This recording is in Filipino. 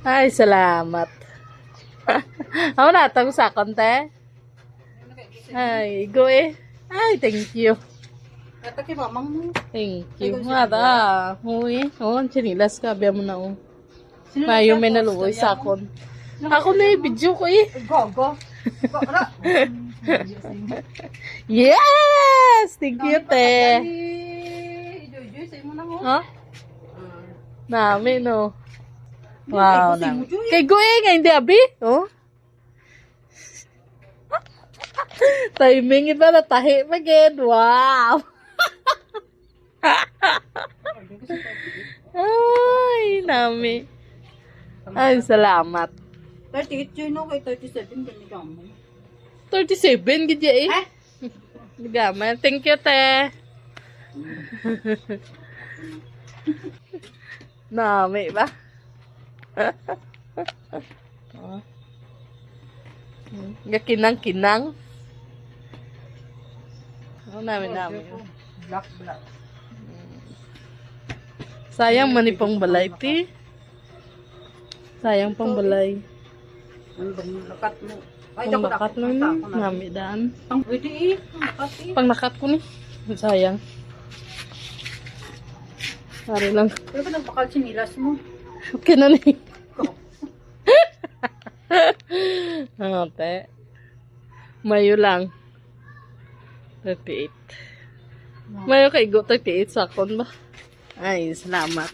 Ay, salamat. Ako na, tago sa konte. Ay, go eh. Ay, thank you. Kata kay mamang mo. Thank you. Mata, huy. Oh, chinilas ka, biya mo na oh. Mayo may naluoy sa akon. Ako na yung video ko eh. Gogo. Yes! Thank you, te. Joy, say mo na mo. Ha? Nami, no? Wow, Ay, nami. gusto mo, Joy. Kay Goe nga, hindi abi? Oh? Timing iba na tahi magin. Wow! Ay, nami. Ay, salamat. 38 yun, no? Kay 37, ganyan mo. 37, gidya eh. Eh? Gaman. Thank you, te. Nami ba? Kinang-kinang. Oh, nami. Black. Sayang man pang balay, ti. Sayang pang balay. Ano ba yung lakat mo? Ay, Pang nakat na ni. Nami daan. Ang pwede eh. Ang lakat eh. Pang nakat ko ni. Sayang. Pare lang. Pero ba nagbakal sinilas mo? Okay na ni. Ate. Mayo lang. 38. Mayo kay go 38 sa akon ba? Ay, salamat.